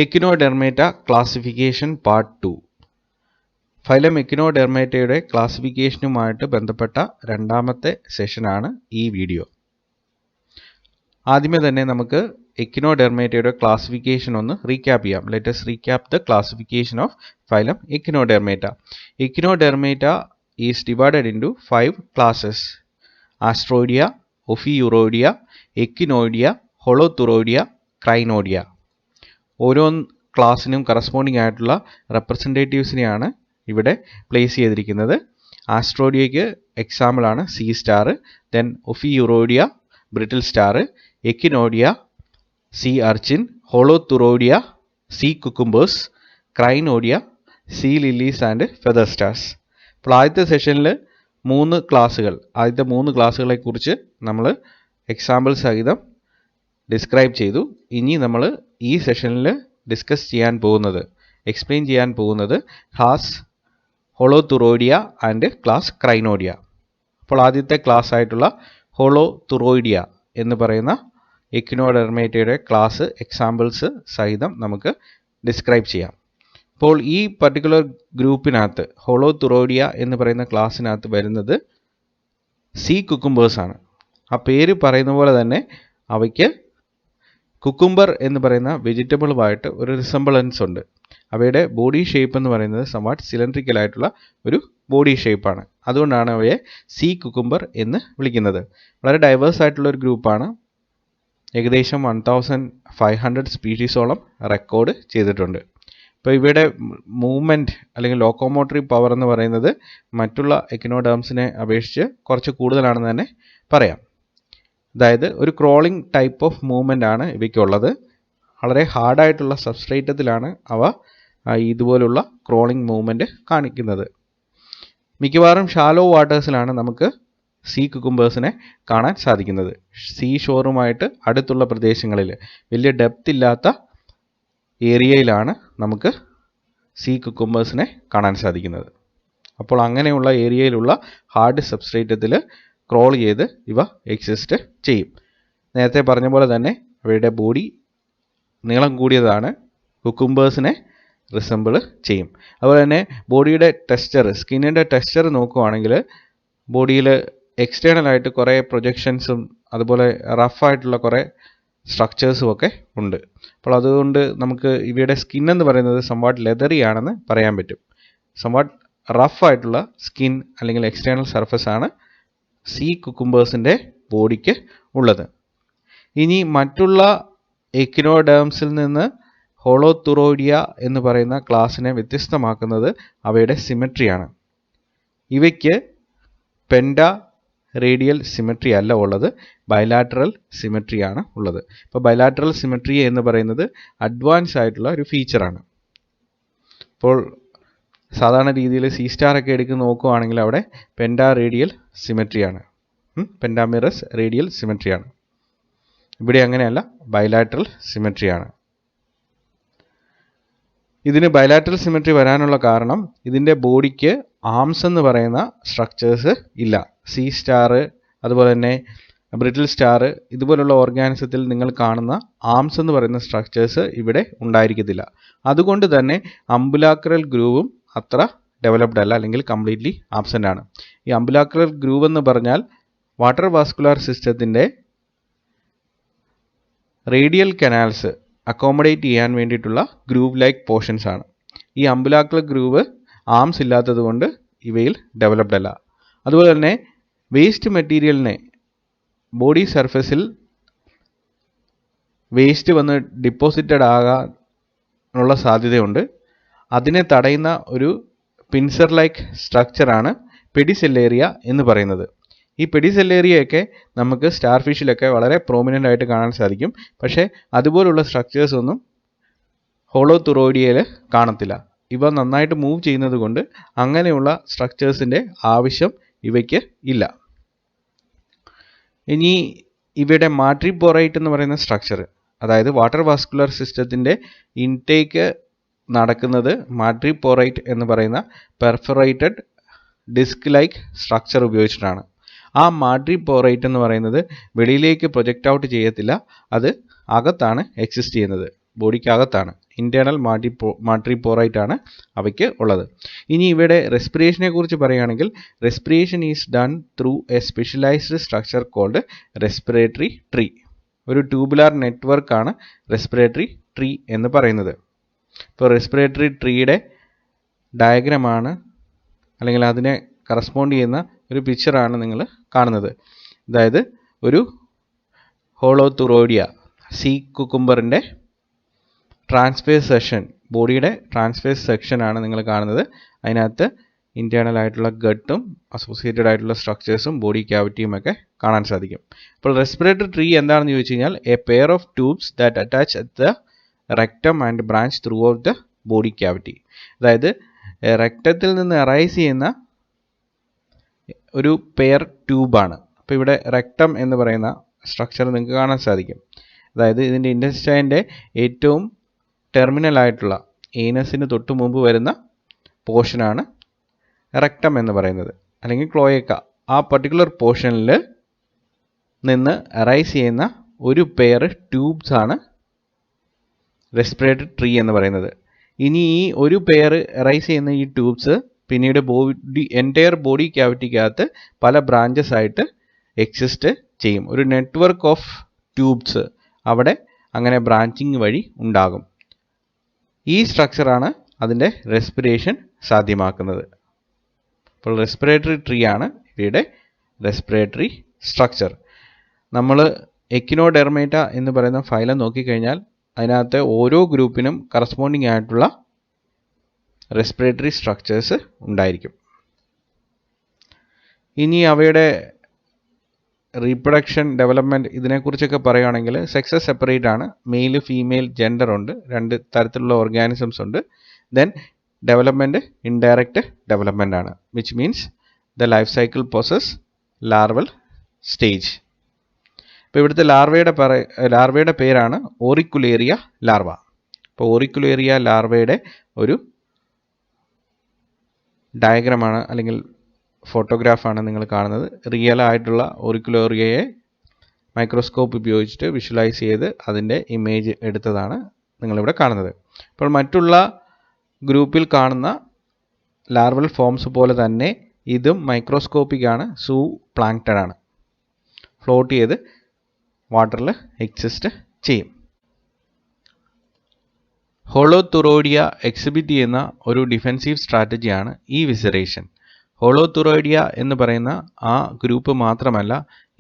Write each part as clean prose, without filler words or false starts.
Echinodermata classification part 2. Phylum എക്കിനോഡെർമേറ്റയുടെ ക്ലാസിഫിക്കേഷനുമായിട്ട് ബന്ധപ്പെട്ട രണ്ടാമത്തെ സെഷനാണ് ഈ വീഡിയോ. ആദ്യമേ തന്നെ നമുക്ക് എക്കിനോഡെർമേറ്റയുടെ ക്ലാസിഫിക്കേഷൻ ഒന്ന് റീക്യാപ്പ് ചെയ്യാം. Let us recap the classification of phylum Echinodermata. Echinodermata is divided into 5 classes: Astroidea, Ophiuroidea, Echinoidea, Holothuroidea, Crinoidea. ഓരോ ക്ലാസ്സിനും കറസ്പോണ്ടിങ് ആയിട്ടുള്ള റെപ്രസെൻറ്റേറ്റീവ്സിനെയാണ് ഇവിടെ പ്ലേസ് ചെയ്തിരിക്കുന്നത്. ആസ്ട്രോഡിയയ്ക്ക് എക്സാമ്പിൾ ആണ് sea star, then Ophiuroidea brittle star, Echinoidea sea urchin, Holothuroidea sea cucumbers, Crinoidea sea lilies and feather stars. അപ്പോൾ ആദ്യത്തെ സെഷനിൽ ആദ്യത്തെ മൂന്ന് ക്ലാസ്സുകളെ കുറിച്ച് നമ്മൾ എക്സാമ്പിൾ സഹിതം ഡിസ്ക്രൈബ് ചെയ്തു. ഇനി നമ്മൾ ഈ സെഷനിൽ എക്സ്പ്ലെയിൻ ചെയ്യാൻ പോകുന്നത് ക്ലാസ് ഹോളോത്തുറോയിഡിയ ആൻഡ് ക്ലാസ് ക്രൈനോഡിയ. അപ്പോൾ ആദ്യത്തെ ക്ലാസ് ആയിട്ടുള്ള ഹോളോത്തുറോയിഡിയ എന്ന് പറയുന്ന എക്കിനോഡെർമേറ്റയുടെ ക്ലാസ് എക്സാമ്പിൾസ് സഹിതം നമുക്ക് ഡിസ്ക്രൈബ് ചെയ്യാം. അപ്പോൾ ഈ പർട്ടിക്കുലർ ഗ്രൂപ്പിനകത്ത് ഹോളോത്തുറോയിഡിയ എന്ന് പറയുന്ന ക്ലാസ്സിനകത്ത് വരുന്നത് സീ കുക്കുംബേഴ്സ് ആണ്. ആ പേര് പറയുന്ന പോലെ തന്നെ അവയ്ക്ക് കുക്കുംബർ എന്ന് പറയുന്ന വെജിറ്റബിളുമായിട്ട് ഒരു റിസംബിളൻസ് ഉണ്ട്. അവയുടെ ബോഡി ഷേപ്പ് എന്ന് പറയുന്നത് സംവാട്ട് സിലിണ്ടറിക്കൽ ആയിട്ടുള്ള ഒരു ബോഡി ഷേപ്പാണ്. അതുകൊണ്ടാണ് അവയെ സീ കുക്കുംബർ എന്ന് വിളിക്കുന്നത്. വളരെ ഡൈവേഴ്സ് ആയിട്ടുള്ള ഒരു ഗ്രൂപ്പാണ്. ഏകദേശം 1500 സ്പീഷീസോളം റെക്കോർഡ് ചെയ്തിട്ടുണ്ട്. ഇപ്പോൾ ഇവയുടെ മൂവ്മെൻറ്റ് അല്ലെങ്കിൽ ലോക്കോമോട്ടറി പവർ എന്ന് പറയുന്നത് മറ്റുള്ള എക്കിനോഡേംസിനെ അപേക്ഷിച്ച് കുറച്ച് കൂടുതലാണെന്ന് തന്നെ പറയാം. അതായത് ഒരു ക്രോളിംഗ് ടൈപ്പ് ഓഫ് മൂവ്മെൻ്റ് ആണ് ഇവയ്ക്കുള്ളത്. വളരെ ഹാർഡായിട്ടുള്ള സബ്സ്ട്രേറ്റത്തിലാണ് അവ ഇതുപോലുള്ള ക്രോളിംഗ് മൂവ്മെൻറ്റ് കാണിക്കുന്നത്. മിക്കവാറും ഷാലോ വാട്ടേഴ്സിലാണ് നമുക്ക് സീ കുക്കുംബേഴ്സിനെ കാണാൻ സാധിക്കുന്നത്. സീ ഷോറുമായിട്ട് അടുത്തുള്ള പ്രദേശങ്ങളിൽ വലിയ ഡെപ്ത് ഇല്ലാത്ത ഏരിയയിലാണ് നമുക്ക് സീ കുക്കുംബേഴ്സിനെ കാണാൻ സാധിക്കുന്നത്. അപ്പോൾ അങ്ങനെയുള്ള ഏരിയയിലുള്ള ഹാർഡ് സബ്സ്ട്രേറ്റത്തിൽ ക്രോൾ ചെയ്ത് ഇവ എക്സിസ്റ്റ് ചെയ്യും. നേരത്തെ പറഞ്ഞ പോലെ തന്നെ അവയുടെ ബോഡി നീളം കൂടിയതാണ്, കുക്കുംബേഴ്സിനെ റിസംബിൾ ചെയ്യും. അതുപോലെ തന്നെ ബോഡിയുടെ ടെക്സ്ചർ, സ്കിന്നിൻ്റെ ടെക്സ്ചർ നോക്കുകയാണെങ്കിൽ ബോഡിയിൽ എക്സ്റ്റേണലായിട്ട് കുറേ പ്രൊജക്ഷൻസും അതുപോലെ റഫായിട്ടുള്ള കുറേ സ്ട്രക്ചേഴ്സും ഒക്കെ ഉണ്ട്. അപ്പോൾ അതുകൊണ്ട് നമുക്ക് ഇവയുടെ സ്കിൻ എന്ന് പറയുന്നത് സംവാട്ട് ലെതറി ആണെന്ന് പറയാൻ പറ്റും. സംവാട്ട് റഫായിട്ടുള്ള സ്കിൻ അല്ലെങ്കിൽ എക്സ്റ്റേണൽ സർഫസ് ആണ് സീ കുക്കുംബേഴ്സിൻ്റെ ബോഡിക്ക് ഉള്ളത്. ഇനി മറ്റുള്ള എക്കിനോഡേംസിൽ നിന്ന് ഹോളോത്തുറോയിഡിയ എന്ന് പറയുന്ന ക്ലാസ്സിനെ വ്യത്യസ്തമാക്കുന്നത് അവയുടെ സിമെട്രിയാണ്. ഇവയ്ക്ക് പെൻഡാ റേഡിയൽ സിമെട്രി അല്ല ഉള്ളത്, ബൈലാറ്ററൽ സിമെട്രിയാണ് ഉള്ളത്. ഇപ്പോൾ ബൈലാറ്ററൽ സിമെട്രി എന്ന് പറയുന്നത് അഡ്വാൻസ് ആയിട്ടുള്ള ഒരു ഫീച്ചറാണ്. ഇപ്പോൾ സാധാരണ രീതിയിൽ സീ സ്റ്റാർ ഒക്കെ എടുത്ത് നോക്കുകയാണെങ്കിൽ അവിടെ പെൻഡാ റേഡിയൽ സിമെട്രിയാണ്, പെൻഡാമിറസ് റേഡിയൽ സിമെട്രിയാണ്. ഇവിടെ അങ്ങനെയല്ല, ബൈലാറ്ററൽ സിമെട്രിയാണ്. ഇതിന് ബൈലാറ്ററൽ സിമെട്രി വരാനുള്ള കാരണം ഇതിൻ്റെ ബോഡിക്ക് ആംസ് എന്ന് പറയുന്ന സ്ട്രക്ചേഴ്സ് ഇല്ല. സീ സ്റ്റാർ അതുപോലെ തന്നെ ബ്രിട്ടിൽ സ്റ്റാർ ഇതുപോലുള്ള ഓർഗാനിസത്തിൽ നിങ്ങൾ കാണുന്ന ആംസ് എന്ന് പറയുന്ന സ്ട്രക്ചേഴ്സ് ഇവിടെ ഉണ്ടായിരിക്കത്തില്ല. അതുകൊണ്ട് തന്നെ അംബുലാക്രൽ ഗ്രൂവും അത്ര ഡെവലപ്ഡ് അല്ല, അല്ലെങ്കിൽ കംപ്ലീറ്റ്ലി ആബ്സെൻ്റ് ആണ്. ഈ അംബുലാക്രൽ ഗ്രൂവ് എന്ന് പറഞ്ഞാൽ വാട്ടർ വാസ്കുലാർ സിസ്റ്റത്തിൻ്റെ റേഡിയൽ കനാൽസ് അക്കോമഡേറ്റ് ചെയ്യാൻ വേണ്ടിയിട്ടുള്ള ഗ്രൂവ് ലൈക്ക് പോർഷൻസ് ആണ്. ഈ അംബുലാക്രൽ ഗ്രൂവ് ആംസ് ഇല്ലാത്തത് കൊണ്ട് ഇവയിൽ ഡെവലപ്ഡ് അല്ല. അതുപോലെ തന്നെ വേസ്റ്റ് മെറ്റീരിയലിനെ ബോഡി സർഫസിൽ വേസ്റ്റ് വന്ന് ഡിപ്പോസിറ്റഡ് ആകാനുള്ള സാധ്യതയുണ്ട്. അതിനെ തടയുന്ന ഒരു പിൻസർ ലൈക്ക് സ്ട്രക്ചറാണ് പെഡിസെല്ലേറിയ എന്ന് പറയുന്നത്. ഈ പെഡിസെല്ലേറിയയൊക്കെ നമുക്ക് സ്റ്റാർ ഫിഷിലൊക്കെ വളരെ പ്രോമിനൻ്റ് ആയിട്ട് കാണാൻ സാധിക്കും. പക്ഷേ അതുപോലുള്ള സ്ട്രക്ചേഴ്സ് ഒന്നും ഹോളോത്തുറോയിഡിയയിൽ കാണത്തില്ല. ഇവ നന്നായിട്ട് മൂവ് ചെയ്യുന്നത് കൊണ്ട് അങ്ങനെയുള്ള സ്ട്രക്ചേഴ്സിൻ്റെ ആവശ്യം ഇവയ്ക്ക് ഇല്ല. ഇനി ഇവയുടെ മാട്രിപോറൈറ്റ് എന്ന് പറയുന്ന സ്ട്രക്ചർ, അതായത് വാട്ടർ വാസ്കുലർ സിസ്റ്റത്തിൻ്റെ ഇൻടേക്ക് നടക്കുന്നത് മാട്രിപോറൈറ്റ് എന്ന് പറയുന്ന പെർഫറേറ്റഡ് ഡിസ്ക് ലൈക്ക് സ്ട്രക്ചർ ഉപയോഗിച്ചിട്ടാണ്. ആ മാട്രിപോറൈറ്റ് എന്ന് പറയുന്നത് വെളിയിലേക്ക് പ്രൊജക്റ്റ് ഔട്ട് ചെയ്യത്തില്ല, അത് അകത്താണ് എക്സിസ്റ്റ് ചെയ്യുന്നത്, ബോഡിക്കകത്താണ്. ഇൻറ്റേർണൽ മാട്രിപോറൈറ്റ് ആണ് അവയ്ക്ക് ഉള്ളത്. ഇനി ഇവിടെ റെസ്പിറേഷനെ കുറിച്ച് പറയുകയാണെങ്കിൽ respiration is done through a specialised structure called respiratory tree. ഒരു ട്യൂബുലാർ നെറ്റ്വർക്കാണ് റെസ്പിറേറ്ററി ട്രീ എന്ന് പറയുന്നത്. ഇപ്പോൾ റെസ്പിറേറ്ററി ട്രീയുടെ ഡയഗ്രമാണ് അല്ലെങ്കിൽ അതിനെ കറസ്പോണ്ട് ചെയ്യുന്ന ഒരു പിക്ചറാണ് നിങ്ങൾ കാണുന്നത്. അതായത് ഒരു ഹോളോതുറോയിഡിയ സീ കുക്കുംബറിൻ്റെ ട്രാൻസ്വേഴ്സ് സെക്ഷൻ, ബോഡിയുടെ ട്രാൻസ്വേഴ്സ് സെക്ഷനാണ് നിങ്ങൾ കാണുന്നത്. അതിനകത്ത് ഇൻറ്റേർണൽ ആയിട്ടുള്ള ഗട്ടും അസോസിയേറ്റഡ് ആയിട്ടുള്ള സ്ട്രക്ചേഴ്സും ബോഡി ക്യാവിറ്റിയും ഒക്കെ കാണാൻ സാധിക്കും. അപ്പോൾ റെസ്പിറേറ്ററി ട്രീ എന്താണെന്ന് ചോദിച്ചു കഴിഞ്ഞാൽ A pair of tubes that attach at the rectum and branch through out the body cavity. അതായത് റെക്ടത്തിൽ നിന്ന് അറൈസ് ചെയ്യുന്ന ഒരു പെയർ ട്യൂബാണ്. അപ്പോൾ ഇവിടെ റെക്ടം എന്ന് പറയുന്ന സ്ട്രക്ചർ നിങ്ങൾക്ക് കാണാൻ സാധിക്കും. അതായത് ഇതിൻ്റെ ഇൻറ്റസ്റ്റൈൻ്റെ ഏറ്റവും ടെർമിനൽ ആയിട്ടുള്ള ഏനസിന് തൊട്ട് മുമ്പ് വരുന്ന പോർഷനാണ് റെക്ടം എന്ന് പറയുന്നത്, അല്ലെങ്കിൽ ക്ലോയേക്ക. ആ പർട്ടിക്കുലർ പോർഷനിൽ നിന്ന് അറൈസ് ചെയ്യുന്ന ഒരു പെയർ ട്യൂബ്സ് ആണ് റെസ്പിറേറ്ററി ട്രീ എന്ന് പറയുന്നത്. ഇനി ഈ ഒരു പെയർ അറൈസ് ചെയ്യുന്ന ഈ ട്യൂബ്സ് പിന്നീട് എൻറ്റയർ ബോഡി ക്യാവിറ്റിക്കകത്ത് പല ബ്രാഞ്ചസ് ആയിട്ട് എക്സിസ്റ്റ് ചെയ്യും. ഒരു നെറ്റ്വർക്ക് ഓഫ് ട്യൂബ്സ് അവിടെ അങ്ങനെ ബ്രാഞ്ചിങ് വഴി ഉണ്ടാകും. ഈ സ്ട്രക്ചറാണ് അതിൻ്റെ റെസ്പിറേഷൻ സാധ്യമാക്കുന്നത്. അപ്പോൾ റെസ്പിറേറ്ററി ട്രീ ആണ് ഇവയുടെ റെസ്പിറേറ്ററി സ്ട്രക്ചർ. നമ്മൾ എക്കിനോഡെർമേറ്റ എന്ന് പറയുന്ന ഫൈലം നോക്കിക്കഴിഞ്ഞാൽ അതിനകത്ത് ഓരോ ഗ്രൂപ്പിനും കറസ്പോണ്ടിങ് ആയിട്ടുള്ള റെസ്പിറേറ്ററി സ്ട്രക്ചേഴ്സ് ഉണ്ടായിരിക്കും. ഇനി അവയുടെ റീപ്രൊഡക്ഷൻ, ഡെവലപ്മെൻറ്റ് ഇതിനെക്കുറിച്ചൊക്കെ പറയുകയാണെങ്കിൽ സെക്സസ് സെപ്പറേറ്റ് ആണ്. മെയിൽ ഫീമെയിൽ ജെൻഡർ ഉണ്ട്, 2 തരത്തിലുള്ള ഓർഗാനിസംസ് ഉണ്ട്. ദെൻ ഡെവലപ്മെൻറ്റ് ഇൻഡയറക്റ്റ് ഡെവലപ്മെൻ്റ് ആണ്, which means the life cycle process larval stage. ഇപ്പോൾ ഇവിടുത്തെ ലാർവയുടെ പേരാണ് ഓറിക്കുലേറിയ ലാർവ. അപ്പോൾ ഓറിക്കുലേറിയ ലാർവയുടെ ഒരു ഡയഗ്രമാണ് അല്ലെങ്കിൽ ഫോട്ടോഗ്രാഫാണ് നിങ്ങൾ കാണുന്നത്. റിയൽ ആയിട്ടുള്ള ഓറിക്കുലേറിയയെ മൈക്രോസ്കോപ്പ് ഉപയോഗിച്ചിട്ട് വിഷ്വലൈസ് ചെയ്ത് അതിൻ്റെ ഇമേജ് എടുത്തതാണ് നിങ്ങളിവിടെ കാണുന്നത്. അപ്പോൾ മറ്റുള്ള ഗ്രൂപ്പിൽ കാണുന്ന ലാർവൽ ഫോംസ് പോലെ തന്നെ ഇതും മൈക്രോസ്കോപ്പിക് ആണ്, സൂ പ്ലാങ്ക്ടൺ ആണ്, ഫ്ലോട്ട് ചെയ്ത് വാട്ടറിൽ എക്സിസ്റ്റ് ചെയ്യും. ഹോളോതുറോയിഡിയ എക്സിബിറ്റ് ചെയ്യുന്ന ഒരു ഡിഫെൻസീവ് സ്ട്രാറ്റജിയാണ് ഈ വിസറേഷൻ. ഹോളോതുറോയിഡിയ എന്ന് പറയുന്ന ആ ഗ്രൂപ്പ് മാത്രമല്ല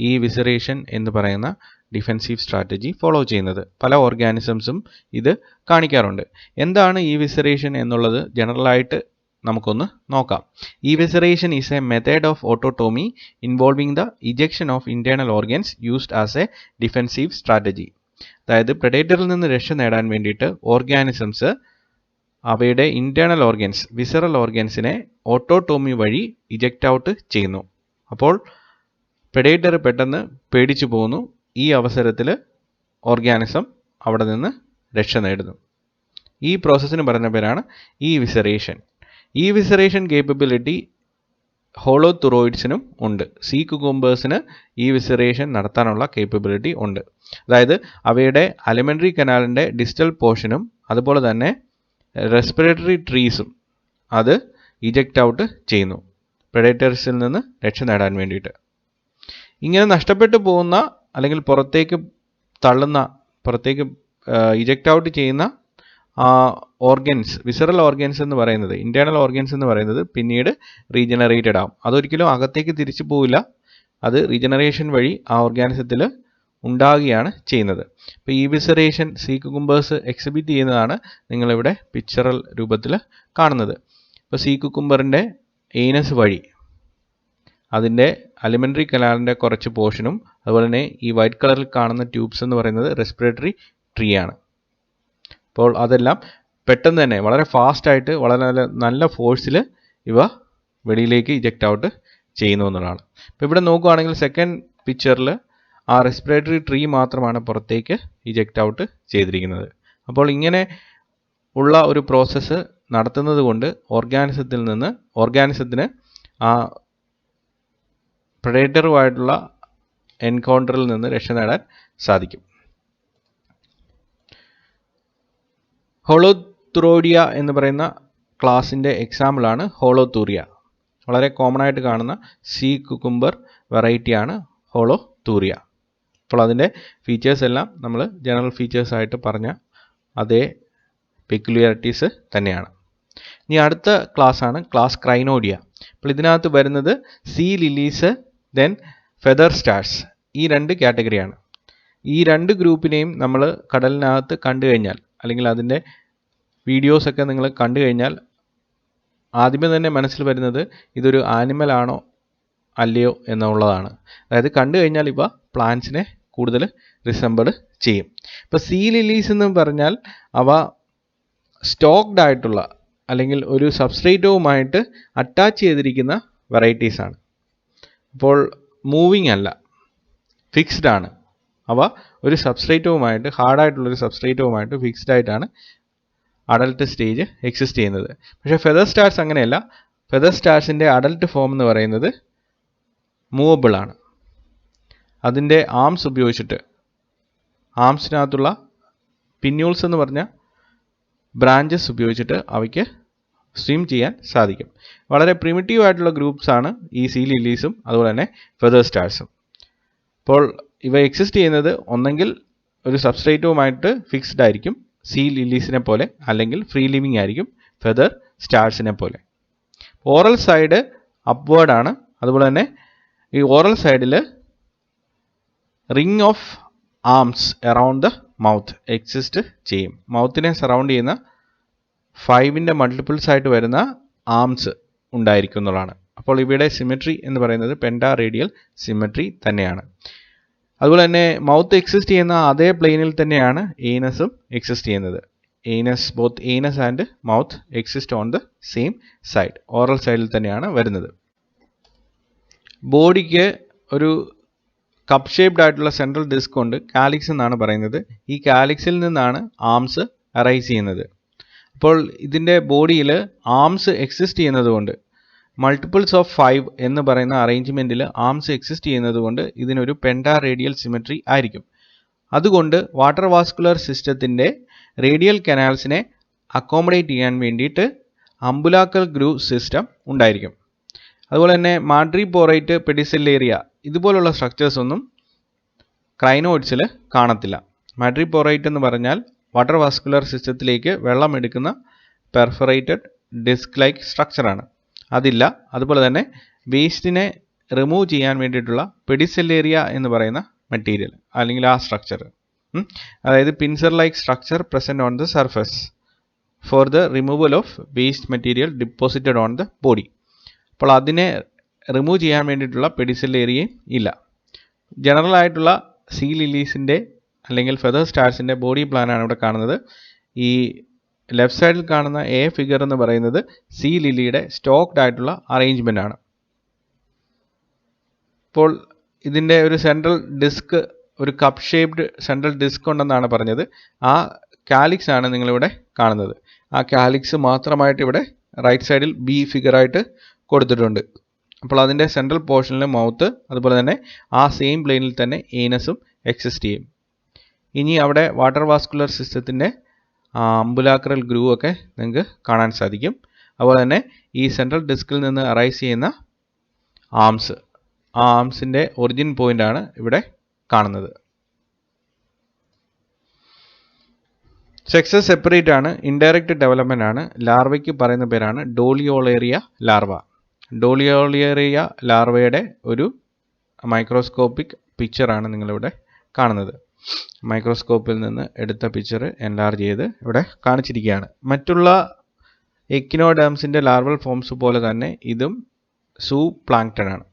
ഈ വിസറേഷൻ എന്ന് പറയുന്ന ഡിഫെൻസീവ് സ്ട്രാറ്റജി ഫോളോ ചെയ്യുന്നത്. പല ഓർഗാനിസംസും ഇത് കാണിക്കാറുണ്ട്. എന്താണ് ഈ വിസറേഷൻ എന്നുള്ളത് ജനറലായിട്ട് നമുക്കൊന്ന് നോക്കാം. ഈ evisceration is a method of autotomy involving the ejection of internal organs used as a defensive strategy. അതായത് പ്രെഡേറ്ററിൽ നിന്ന് രക്ഷ നേടാൻ വേണ്ടിയിട്ട് ഓർഗാനിസംസ് അവയുടെ ഇന്റേണൽ ഓർഗൻസ്, വിസറൽ ഓർഗൻസിനെ ഓട്ടോട്ടോമി വഴി ഇജക്റ്റ് ഔട്ട് ചെയ്യുന്നു. അപ്പോൾ പ്രെഡേറ്റർ പെട്ടെന്ന് പേടിച്ചു പോകുന്നു. ഈ അവസരത്തിൽ ഓർഗാനിസം അവിടെ നിന്ന് രക്ഷ നേടുന്നു. ഈ പ്രോസസ്സിന് പറയുന്ന പേരാണ് ഈ വിസറേഷൻ. ഈ വിസറേഷൻ കേപ്പബിലിറ്റി ഹോളോതുറോയിഡ്സിനും ഉണ്ട്. സീ കുക്കുംബേഴ്സിന് ഈ വിസറേഷൻ നടത്താനുള്ള കേപ്പബിലിറ്റി ഉണ്ട്. അതായത് അവയുടെ അലിമെൻ്ററി കനാലിൻ്റെ ഡിസ്റ്റൽ പോർഷനും അതുപോലെ തന്നെ റെസ്പിറേറ്ററി ട്രീസും അത് ഇജക്റ്റ് ഔട്ട് ചെയ്യുന്നു പ്രെഡേറ്റേഴ്സിൽ നിന്ന് രക്ഷ നേടാൻ വേണ്ടിയിട്ട്. ഇങ്ങനെ നഷ്ടപ്പെട്ടു പോകുന്ന അല്ലെങ്കിൽ പുറത്തേക്ക് ഇജക്റ്റ് ഔട്ട് ചെയ്യുന്ന ഓർഗൻസ്, വിസറൽ ഓർഗൻസ് എന്ന് പറയുന്നത്, ഇന്റേണൽ ഓർഗൻസ് എന്ന് പറയുന്നത് പിന്നീട് റീജനറേറ്റഡ് ആവും. അതൊരിക്കലും അകത്തേക്ക് തിരിച്ചു പോവില്ല, അത് റീജനറേഷൻ വഴി ആ ഓർഗാനിസത്തിൽ ഉണ്ടാകുകയാണ് ചെയ്യുന്നത്. അപ്പോൾ ഈ വിസറേഷൻ സീ കുക്കുംബേഴ്സ് എക്സിബിറ്റ് ചെയ്യുന്നതാണ് നിങ്ങളിവിടെ പിക്ചറൽ രൂപത്തിൽ കാണുന്നത്. ഇപ്പോൾ സീ കുക്കുംബറിൻ്റെ ഏനസ് വഴി അതിൻ്റെ അലിമെൻ്ററി കനാലിൻ്റെ കുറച്ച് പോർഷനും അതുപോലെ തന്നെ ഈ വൈറ്റ് കളറിൽ കാണുന്ന ട്യൂബ്സ് എന്ന് പറയുന്നത് റെസ്പിറേറ്ററി ട്രീ ആണ്. അപ്പോൾ അതെല്ലാം പെട്ടെന്ന് തന്നെ വളരെ ഫാസ്റ്റായിട്ട് വളരെ നല്ല ഫോഴ്സിൽ ഇവ വെളിയിലേക്ക് ഇജക്റ്റ് ഔട്ട് ചെയ്യുന്നു എന്നുള്ളതാണ്. ഇപ്പോൾ ഇവിടെ നോക്കുകയാണെങ്കിൽ സെക്കൻഡ് പിക്ചറിൽ ആ റെസ്പിറേറ്ററി ട്രീ മാത്രമാണ് പുറത്തേക്ക് ഇജക്റ്റ് ഔട്ട് ചെയ്തിരിക്കുന്നത്. അപ്പോൾ ഇങ്ങനെ ഉള്ള ഒരു പ്രോസസ്സ് നടത്തുന്നത് കൊണ്ട് ഓർഗാനിസത്തിന് ആ പ്രെഡേറ്ററുമായിട്ടുള്ള എൻകൗണ്ടറിൽ നിന്ന് രക്ഷ നേടാൻ സാധിക്കും. ഹോളോതുറോയിഡിയ എന്ന് പറയുന്ന ക്ലാസിൻ്റെ എക്സാമ്പിളാണ് ഹോളോതൂറിയ. വളരെ കോമൺ ആയിട്ട് കാണുന്ന സീ കുക്കുംബർ വെറൈറ്റിയാണ് ഹോളോതൂറിയ. അപ്പോൾ അതിൻ്റെ ഫീച്ചേഴ്സ് എല്ലാം നമ്മൾ ജനറൽ ഫീച്ചേഴ്സ് ആയിട്ട് പറഞ്ഞ അതേ പെക്യുലിയാരിറ്റീസ് തന്നെയാണ്. ഇനി അടുത്ത ക്ലാസ്സാണ് ക്ലാസ് ക്രൈനോഡിയ. അപ്പോൾ ഇതിനകത്ത് വരുന്നത് sea lilies, then feather stars, ഈ രണ്ട് കാറ്റഗറിയാണ്. ഈ രണ്ട് ഗ്രൂപ്പിനെയും നമ്മൾ കടലിനകത്ത് കണ്ടു കഴിഞ്ഞാൽ, അല്ലെങ്കിൽ അതിൻ്റെ വീഡിയോസൊക്കെ നിങ്ങൾ കണ്ടു കഴിഞ്ഞാൽ ആദ്യമേ തന്നെ മനസ്സിൽ വരുന്നത് ഇതൊരു ആനിമൽ ആണോ അല്ലയോ എന്നുള്ളതാണ്. അതായത് കണ്ടു കഴിഞ്ഞാൽ ഇവ പ്ലാന്റ്സിനെ കൂടുതൽ റിസംബിൾ ചെയ്യും. ഇപ്പോൾ സീ ലില്ലീസ് എന്ന് പറഞ്ഞാൽ അവ സ്റ്റോക്ക്ഡ് ആയിട്ടുള്ള അല്ലെങ്കിൽ ഒരു സബ്സ്ട്രേറ്റുമായിട്ട് അറ്റാച്ച് ചെയ്തിരിക്കുന്ന വെറൈറ്റീസാണ്. അപ്പോൾ മൂവിങ് അല്ല, ഫിക്സ്ഡ് ആണ്. അവ ഒരു സബ്സ്ട്രേറ്റുമായിട്ട്, ഹാർഡായിട്ടുള്ളൊരു സബ്സ്ട്രേറ്റുമായിട്ട് ഫിക്സ്ഡ് ആയിട്ടാണ് അഡൽട്ട് സ്റ്റേജ് എക്സിസ്റ്റ് ചെയ്യുന്നത്. പക്ഷേ ഫെദർ സ്റ്റാർസ് അങ്ങനെയല്ല. ഫെദർ സ്റ്റാർസിൻ്റെ അഡൽട്ട് ഫോം എന്ന് പറയുന്നത് മൂവബിൾ ആണ്. അതിൻ്റെ ആംസ് ഉപയോഗിച്ചിട്ട്, ആംസിനകത്തുള്ള പിന്യൂൾസ് എന്ന് പറഞ്ഞ ബ്രാഞ്ചസ് ഉപയോഗിച്ചിട്ട് അവയ്ക്ക് സ്വിം ചെയ്യാൻ സാധിക്കും. വളരെ പ്രിമിറ്റീവ് ആയിട്ടുള്ള ഗ്രൂപ്പ്സാണ് ഈ സീ ലില്ലീസും അതുപോലെ തന്നെ ഫെദർ സ്റ്റാർസും. അപ്പോൾ ഇവ എക്സിസ്റ്റ് ചെയ്യുന്നത് ഒന്നെങ്കിൽ ഒരു സബ്സ്ട്രേറ്റുമായിട്ട് ഫിക്സ്ഡ് ആയിരിക്കും സീ ലില്ലീസിനെ പോലെ, അല്ലെങ്കിൽ ഫ്രീ ലിവിങ് ആയിരിക്കും ഫെദർ സ്റ്റാർസിനെ പോലെ. ഓറൽ സൈഡ് അപ്വേർഡ് ആണ്. അതുപോലെ തന്നെ ഈ ഓറൽ സൈഡിൽ ring of arms around the mouth exist ചെയ്യും. മൗത്തിനെ സറൗണ്ട് ചെയ്യുന്ന 5ൻ്റെ മൾട്ടിപ്പിൾസ് ആയിട്ട് വരുന്ന ആംസ് ഉണ്ടായിരിക്കും എന്നുള്ളതാണ്. അപ്പോൾ ഇവയുടെ സിമെട്രി എന്ന് പറയുന്നത് പെൻഡാ റേഡിയൽ സിമെട്രി തന്നെയാണ്. അതുപോലെ തന്നെ മൗത്ത് എക്സിസ്റ്റ് ചെയ്യുന്ന അതേ പ്ലെയിനിൽ തന്നെയാണ് ഏനസും എക്സിസ്റ്റ് ചെയ്യുന്നത്. Both anus and mouth exist on the same side, oral സൈഡിൽ തന്നെയാണ് വരുന്നത്. ബോഡിക്ക് ഒരു കപ്പ് ഷേപ്ഡ് ആയിട്ടുള്ള സെൻട്രൽ ഡിസ്ക് ഉണ്ട്, കാലിക്സ് എന്നാണ് പറയുന്നത്. ഈ കാലിക്സിൽ നിന്നാണ് ആംസ് അറൈസ് ചെയ്യുന്നത്. അപ്പോൾ ഇതിൻ്റെ ബോഡിയിൽ ആംസ് എക്സിസ്റ്റ് ചെയ്യുന്നത് കൊണ്ട്, മൾട്ടിപ്പിൾസ് ഓഫ് 5 എന്ന് പറയുന്ന അറേഞ്ച്മെൻറ്റിൽ ആംസ് എക്സിസ്റ്റ് ചെയ്യുന്നത് കൊണ്ട് ഇതിനൊരു പെൻഡാ റേഡിയൽ സിമെട്രി ആയിരിക്കും. അതുകൊണ്ട് വാട്ടർ വാസ്കുലർ സിസ്റ്റത്തിൻ്റെ റേഡിയൽ കനാൽസിനെ അക്കോമഡേറ്റ് ചെയ്യാൻ വേണ്ടിയിട്ട് അംബുലാക്കൽ ഗ്രൂവ് സിസ്റ്റം ഉണ്ടായിരിക്കും. അതുപോലെ തന്നെ മാഡ്രിപോറൈറ്റ്, പെഡിസെല്ലേറിയ ഇതുപോലുള്ള സ്ട്രക്ചേഴ്സ് ഒന്നും ക്രൈനോയിഡ്സിൽ കാണത്തില്ല. മാഡ്രിപോറൈറ്റ് എന്ന് പറഞ്ഞാൽ വാട്ടർ വാസ്കുലർ സിസ്റ്റത്തിലേക്ക് വെള്ളം എടുക്കുന്ന പെർഫറേറ്റഡ് ഡിസ്ക് ലൈക്ക് സ്ട്രക്ചറാണ്, അതില്ല. അതുപോലെ തന്നെ വേസ്റ്റിനെ റിമൂവ് ചെയ്യാൻ വേണ്ടിയിട്ടുള്ള പെഡിസെല്ലേറിയ എന്ന് പറയുന്ന മെറ്റീരിയൽ അല്ലെങ്കിൽ ആ സ്ട്രക്ചർ, അതായത് pincer like structure present on the surface for the removal of waste material deposited on the body. അപ്പോൾ അതിനെ റിമൂവ് ചെയ്യാൻ വേണ്ടിയിട്ടുള്ള പെഡിസെല്ലേറിയയും ഇല്ല. ജനറൽ ആയിട്ടുള്ള സീ ലില്ലീസിൻ്റെ അല്ലെങ്കിൽ ഫെദർ സ്റ്റാർസിൻ്റെ ബോഡി പ്ലാനാണ് ഇവിടെ കാണുന്നത്. ഈ ലെഫ്റ്റ് സൈഡിൽ കാണുന്ന എ ഫിഗർ എന്ന് പറയുന്നത് സീ ലില്ലിയുടെ സ്റ്റോക്ക്ഡ് ആയിട്ടുള്ള അറേഞ്ച്മെൻ്റ് ആണ്. ഇപ്പോൾ ഇതിൻ്റെ ഒരു സെൻട്രൽ ഡിസ്ക്, ഒരു കപ്പ് ഷേപ്ഡ് സെൻട്രൽ ഡിസ്ക് ഉണ്ടെന്നാണ് പറഞ്ഞത്. ആ കാലിക്സ് ആണ് നിങ്ങളിവിടെ കാണുന്നത്. ആ കാലിക്സ് മാത്രമായിട്ട് ഇവിടെ റൈറ്റ് സൈഡിൽ ബി ഫിഗറായിട്ട് കൊടുത്തിട്ടുണ്ട്. അപ്പോൾ അതിൻ്റെ സെൻട്രൽ പോർഷനിൽ മൗത്ത്, അതുപോലെ തന്നെ ആ സെയിം പ്ലെയിനിൽ തന്നെ ഏനസും എക്സിസ്റ്റ് ചെയ്യും. ഇനി അവിടെ വാട്ടർ വാസ്കുലർ സിസ്റ്റത്തിൻ്റെ അംബുലാക്രൽ ഗ്രൂവ് ഒക്കെ നിങ്ങൾക്ക് കാണാൻ സാധിക്കും. അതുപോലെ തന്നെ ഈ സെൻട്രൽ ഡിസ്കിൽ നിന്ന് അറൈസ് ചെയ്യുന്ന ആംസ്, ആ ആംസിൻ്റെ ഒറിജിൻ പോയിൻ്റാണ് ഇവിടെ കാണുന്നത്. സെക്സസ് സെപ്പറേറ്റ് ആണ്, ഇൻഡയറക്റ്റ് ഡെവലപ്മെൻ്റ് ആണ്. ലാർവയ്ക്ക് പറയുന്ന പേരാണ് ഡോളിയോളേറിയ ലാർവ. ഡോളിയോളേറിയ ലാർവയുടെ ഒരു മൈക്രോസ്കോപ്പിക് പിക്ചറാണ് നിങ്ങളിവിടെ കാണുന്നത്. മൈക്രോസ്കോപ്പിൽ നിന്ന് എടുത്ത പിക്ചർ എൻലാർജ് ചെയ്ത് ഇവിടെ കാണിച്ചിരിക്കുകയാണ്. മറ്റുള്ള എക്കിനോഡേംസിൻ്റെ ലാർവൽ ഫോംസ് പോലെ തന്നെ ഇതും സൂ പ്ലാങ്ക്ടൺ ആണ്.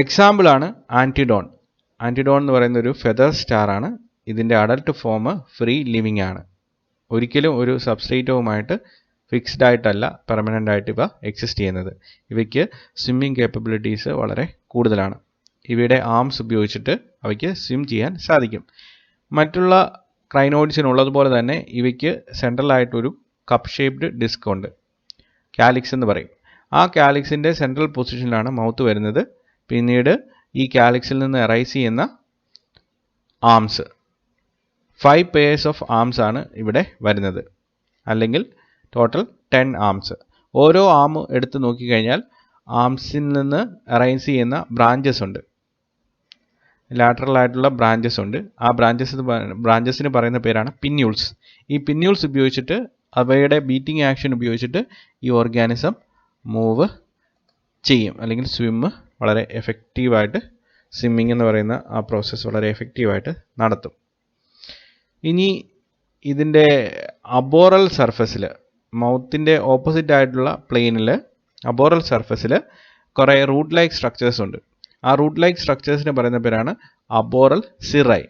എക്സാമ്പിളാണ് ആൻറ്റിഡോൺ. ആൻറ്റിഡോൺ എന്ന് പറയുന്ന ഒരു ഫെദർ സ്റ്റാർ ആണ്. ഇതിൻ്റെ അഡൽട്ട് ഫോം ഫ്രീ ലിവിങ് ആണ്. ഒരിക്കലും ഒരു സബ്സ്ട്രേറ്റുമായിട്ട് ഫിക്സ്ഡ് ആയിട്ടല്ല പെർമനൻ്റ് ആയിട്ട് ഇവ എക്സിസ്റ്റ് ചെയ്യുന്നത്. ഇവയ്ക്ക് സ്വിമ്മിങ് കേപ്പബിലിറ്റീസ് വളരെ കൂടുതലാണ്. ഇവയുടെ ആംസ് ഉപയോഗിച്ചിട്ട് അവയ്ക്ക് സ്വിം ചെയ്യാൻ സാധിക്കും. മറ്റുള്ള ക്രൈനോയിഡ്സിനുള്ളതുപോലെ തന്നെ ഇവയ്ക്ക് സെൻട്രലായിട്ടൊരു കപ്പ് ഷേപ്ഡ് ഡിസ്ക് ഉണ്ട്, കാലിക്സ് എന്ന് പറയും. ആ കാലിക്സിൻ്റെ സെൻട്രൽ പൊസിഷനിലാണ് മൗത്ത് വരുന്നത്. പിന്നീട് ഈ കാലിക്സിൽ നിന്ന് അറൈസ് ചെയ്യുന്ന ആംസ് 5 pairs ഓഫ് ആംസ് ആണ് ഇവിടെ വരുന്നത്, അല്ലെങ്കിൽ ടോട്ടൽ 10 ആംസ്. ഓരോ ആം എടുത്ത് നോക്കിക്കഴിഞ്ഞാൽ ആംസിൽ നിന്ന് അറൈസ് ചെയ്യുന്ന ബ്രാഞ്ചസ് ഉണ്ട്, ലാറ്ററൽ ആയിട്ടുള്ള ബ്രാഞ്ചസ് ഉണ്ട്. ആ ബ്രാഞ്ചസിന് പറയുന്ന പേരാണ് പിന്യൂൾസ്. ഈ പിന്യൂൾസ് ഉപയോഗിച്ചിട്ട്, അവയുടെ ബീറ്റിംഗ് ആക്ഷൻ ഉപയോഗിച്ചിട്ട് ഈ ഓർഗാനിസം മൂവ് ചെയ്യും, അല്ലെങ്കിൽ സ്വിമ്മ് വളരെ എഫക്റ്റീവായിട്ട്, സ്വിമ്മിങ് എന്ന് പറയുന്ന ആ പ്രോസസ്സ് വളരെ എഫക്റ്റീവായിട്ട് നടത്തും. ഇനി ഇതിൻ്റെ അബോറൽ സർഫസിൽ, മൗത്തിൻ്റെ ഓപ്പോസിറ്റ് ആയിട്ടുള്ള പ്ലെയിനിൽ അബോറൽ സർഫസിൽ കുറേ റൂട്ട് ലൈക്ക് സ്ട്രക്ചേഴ്സ് ഉണ്ട്. ആ റൂട്ട് ലൈക്ക് സ്ട്രക്ചേഴ്സിന് പറയുന്ന പേരാണ് അബോറൽ സിറൈ.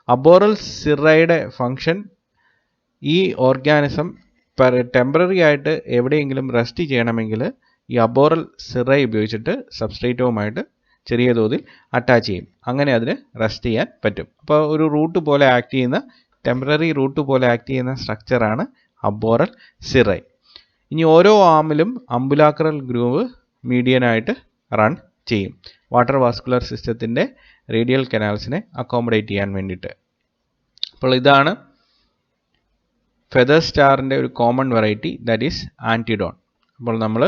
അബോറൽ സിറയുടെ ഫങ്ഷൻ ഈ ഓർഗാനിസം ടെമ്പററി ആയിട്ട് എവിടെയെങ്കിലും റെസ്റ്റ് ചെയ്യണമെങ്കിൽ ഈ അബോറൽ സിറൈ ഉപയോഗിച്ചിട്ട് സബ്സ്ട്രേറ്റുമായിട്ട് ചെറിയ തോതിൽ അറ്റാച്ച് ചെയ്യും. അങ്ങനെ അതിന് റെസ്റ്റ് ചെയ്യാൻ പറ്റും. അപ്പോൾ ഒരു റൂട്ട് പോലെ ആക്ട് ചെയ്യുന്ന, ടെമ്പററി റൂട്ട് പോലെ ആക്ട് ചെയ്യുന്ന സ്ട്രക്ചറാണ് അബോറൽ സിറൈ. ഇനി ഓരോ ആമിലും അംബുലാക്രൽ ഗ്രൂവ് മീഡിയനായിട്ട് റൺ ചെയ്യും, വാട്ടർ വാസ്കുലർ സിസ്റ്റത്തിൻ്റെ റേഡിയൽ കനാൽസിനെ അക്കോമഡേറ്റ് ചെയ്യാൻ വേണ്ടിയിട്ട്. അപ്പോൾ ഇതാണ് ഫെദർ സ്റ്റാറിൻ്റെ ഒരു കോമൺ വെറൈറ്റി, ദാറ്റ് ഈസ് ആൻറ്റിഡോൺ. അപ്പോൾ നമ്മൾ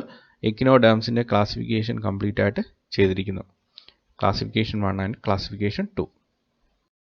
എക്കിനോഡേംസിൻ്റെ ക്ലാസിഫിക്കേഷൻ കംപ്ലീറ്റ് ആയിട്ട് ചെയ്തിരിക്കുന്നു. Classification 1 and classification 2.